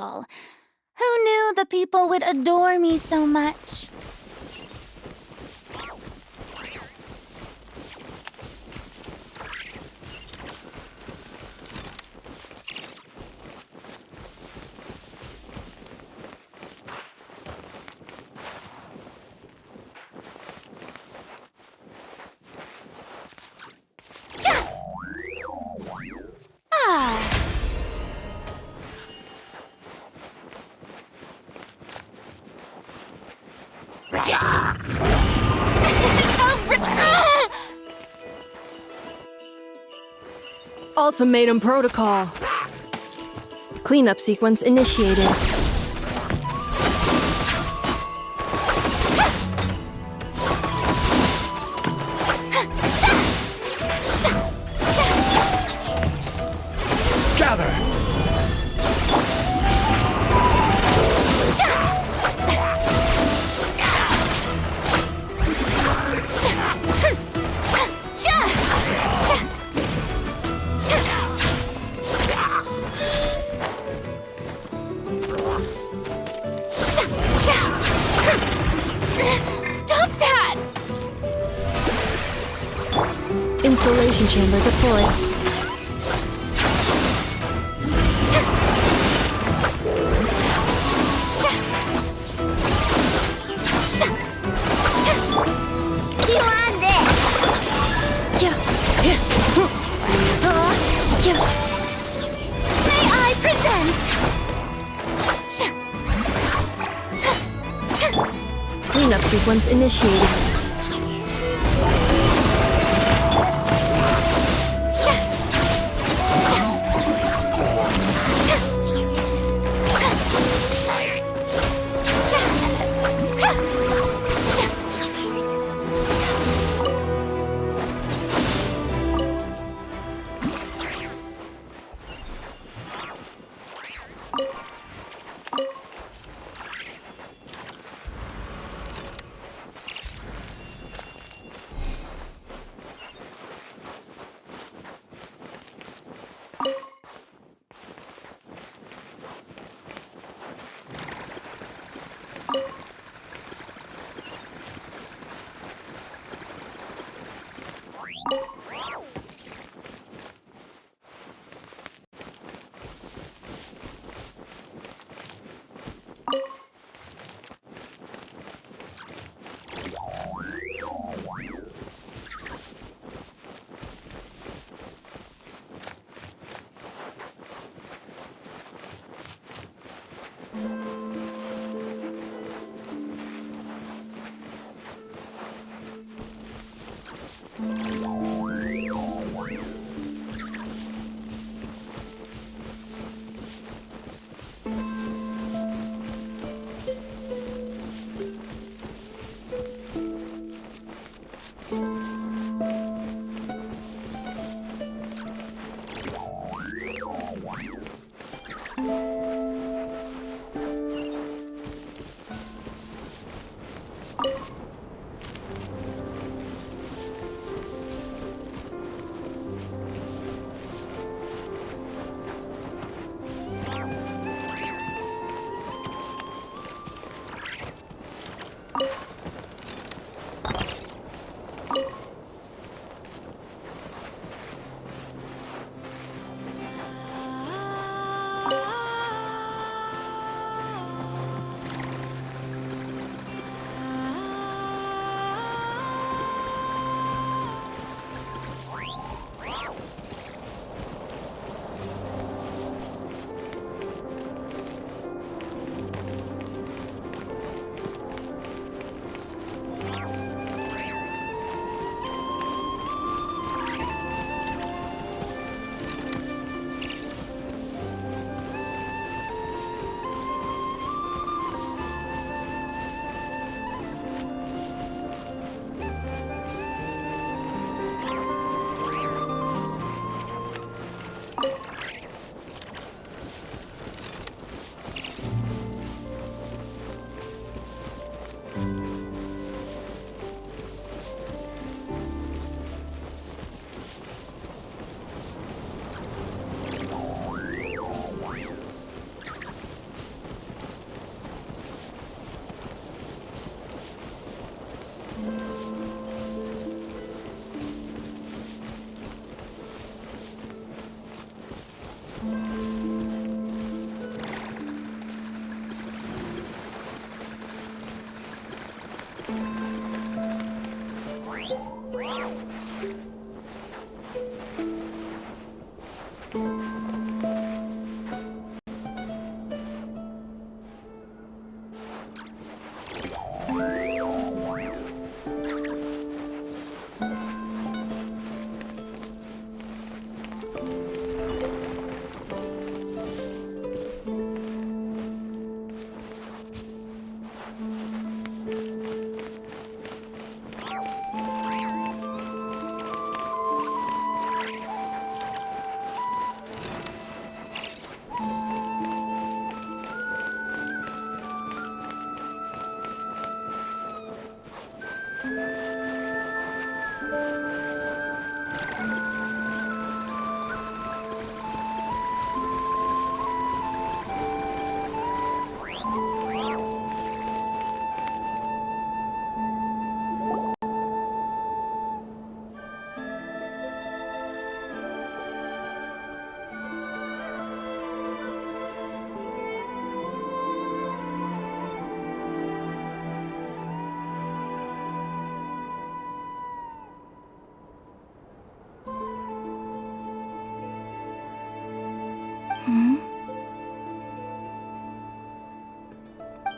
castle. Who knew the people would adore me so much? Ultimatum protocol. Cleanup sequence initiated. Gather! Stop that! Installation chamber deployed. May I present? Cleanup sequence initiated.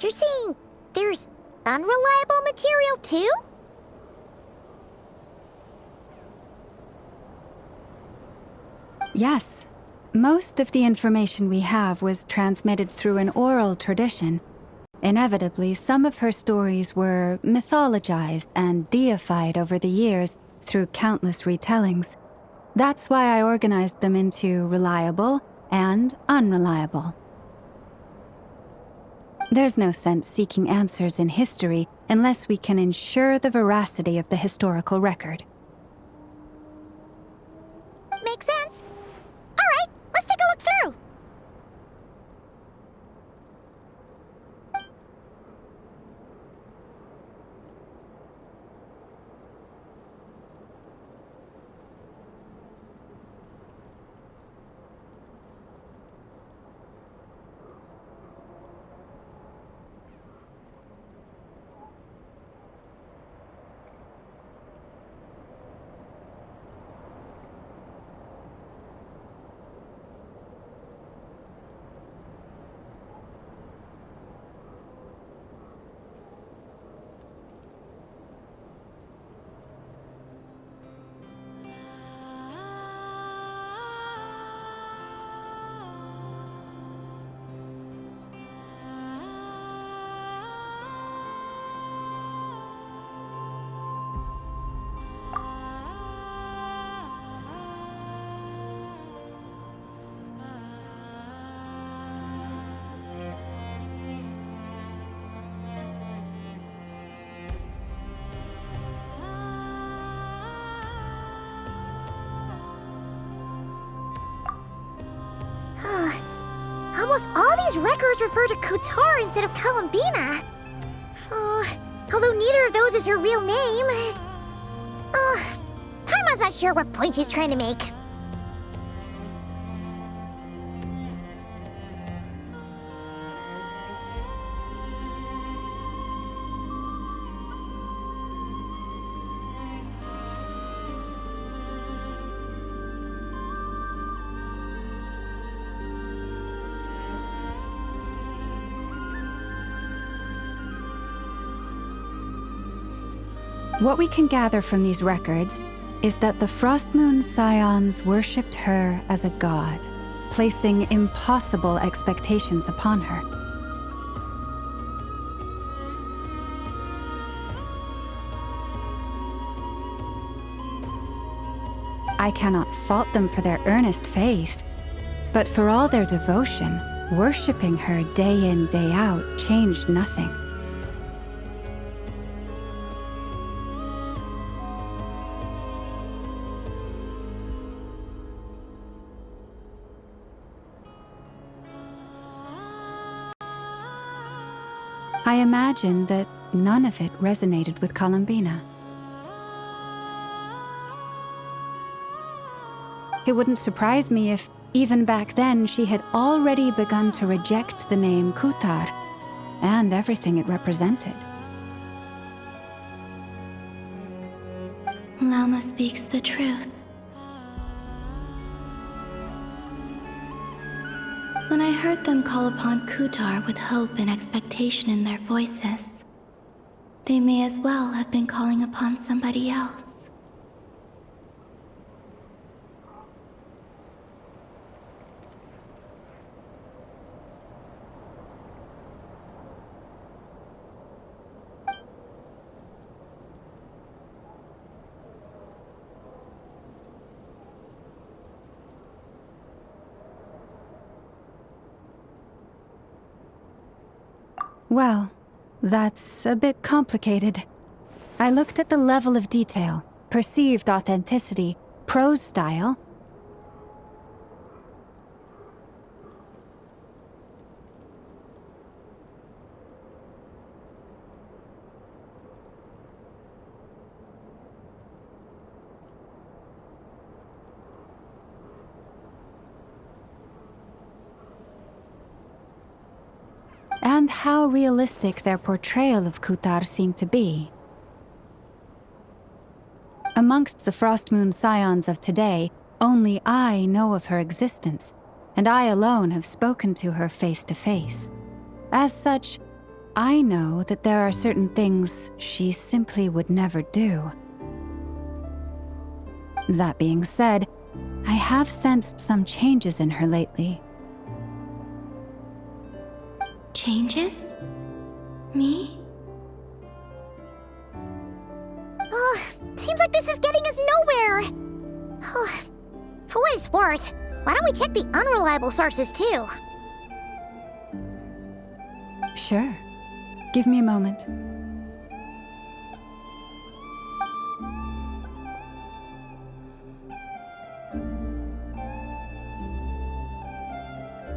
You're saying there's unreliable material too? Yes. Most of the information we have was transmitted through an oral tradition. Inevitably, some of her stories were mythologized and deified over the years through countless retellings. That's why I organized them into reliable and unreliable. There's no sense seeking answers in history unless we can ensure the veracity of the historical record. Makes sense. All right, let's take a look through. Almost all these records refer to Kutar instead of Columbina. Although neither of those is her real name. Paimon's not sure what point she's trying to make. What we can gather from these records is that the Frostmoon Scions worshipped her as a god, placing impossible expectations upon her. I cannot fault them for their earnest faith, but for all their devotion, worshipping her day in, day out changed nothing. I imagine that none of it resonated with Columbina. It wouldn't surprise me if, even back then, she had already begun to reject the name Kutar and everything it represented. Lama speaks the truth. When I heard them call upon Kutar with hope and expectation in their voices, they may as well have been calling upon somebody else. Well, that's a bit complicated. I looked at the level of detail, perceived authenticity, prose style. And how realistic their portrayal of Kutar seemed to be. Amongst the Frostmoon Scions of today, only I know of her existence, and I alone have spoken to her face to face. As such, I know that there are certain things she simply would never do. That being said, I have sensed some changes in her lately. Changes? Me? Seems like this is getting us nowhere. For what it's worth, why don't we check the unreliable sources too? Sure. Give me a moment.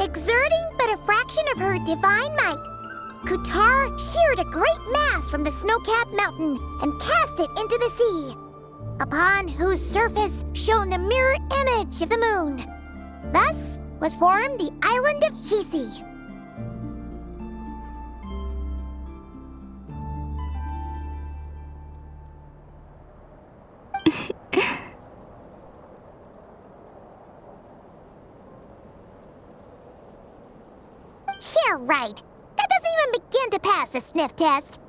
Exerting but a fraction of her divine might, Kutar sheared a great mass from the snow-capped mountain and cast it into the sea, upon whose surface shone the mirror image of the moon. Thus was formed the island of Hisi. Yeah, right. That doesn't even begin to pass the sniff test.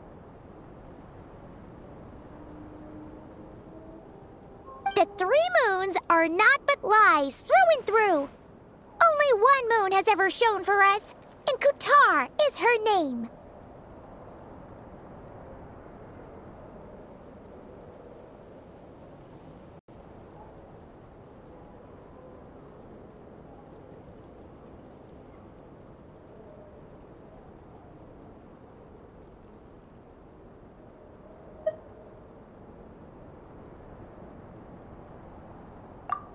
The 3 moons are naught but lies through and through. Only one moon has ever shone for us, and Kutar is her name.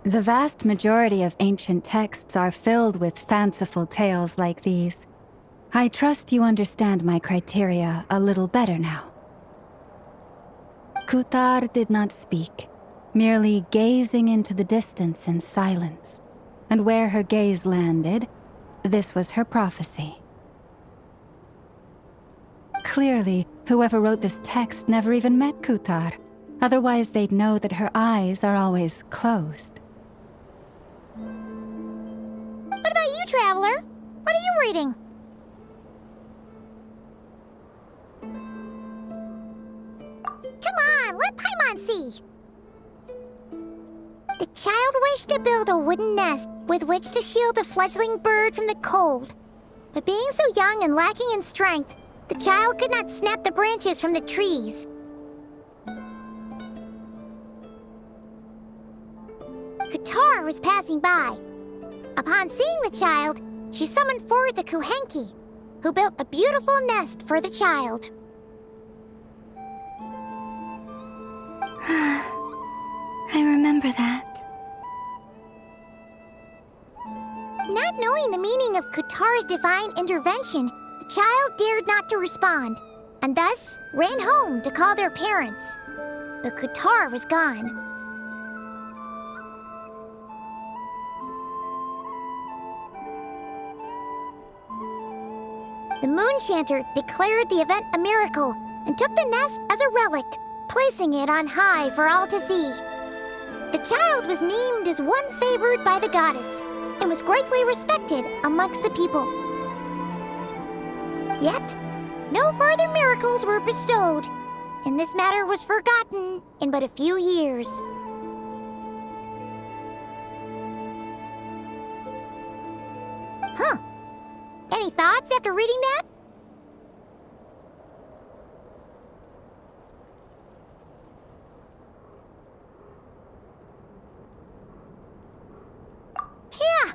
The vast majority of ancient texts are filled with fanciful tales like these. I trust you understand my criteria a little better now. Kutar did not speak, merely gazing into the distance in silence. And where her gaze landed, this was her prophecy. Clearly, whoever wrote this text never even met Kutar. Otherwise, they'd know that her eyes are always closed. What about you, Traveler? What are you reading? Come on, let Paimon see. The child wished to build a wooden nest with which to shield a fledgling bird from the cold. But being so young and lacking in strength, the child could not snap the branches from the trees. Kutar was passing by. Upon seeing the child, she summoned forth a Kuhenki, who built a beautiful nest for the child. I remember that. Not knowing the meaning of Kutar's divine intervention, the child dared not to respond, and thus ran home to call their parents. But Kutar was gone. The Moon Chanter declared the event a miracle and took the nest as a relic, placing it on high for all to see. The child was named as one favored by the goddess and was greatly respected amongst the people. Yet, no further miracles were bestowed, and this matter was forgotten in but a few years. Huh. Any thoughts after reading that? Yeah,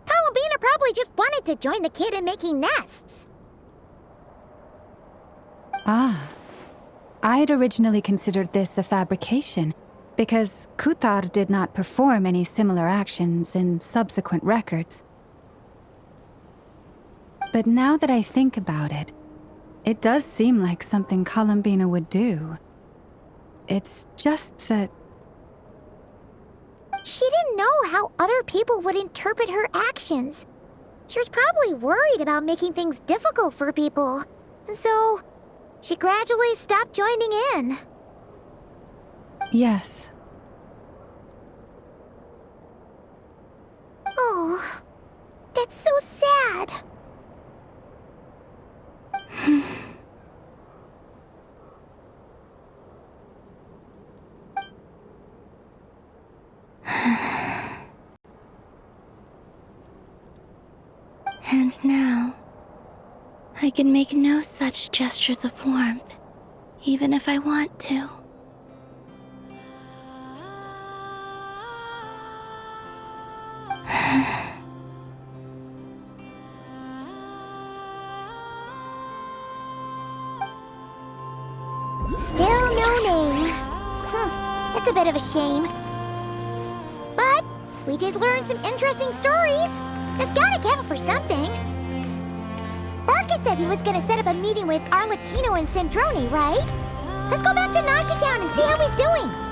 Columbina probably just wanted to join the kid in making nests. Ah. I'd originally considered this a fabrication, because Kutar did not perform any similar actions in subsequent records. But now that I think about it, it does seem like something Columbina would do. It's just that... She didn't know how other people would interpret her actions. She was probably worried about making things difficult for people. And so, she gradually stopped joining in. Yes. Oh, that's so sad. And now, I can make no such gestures of warmth, even if I want to. Still no name. That's a bit of a shame. But we did learn some interesting stories. That's gotta count for something. Barca said he was gonna set up a meeting with Arlecchino and Sandrone, right? Let's go back to Nashi Town and see how he's doing.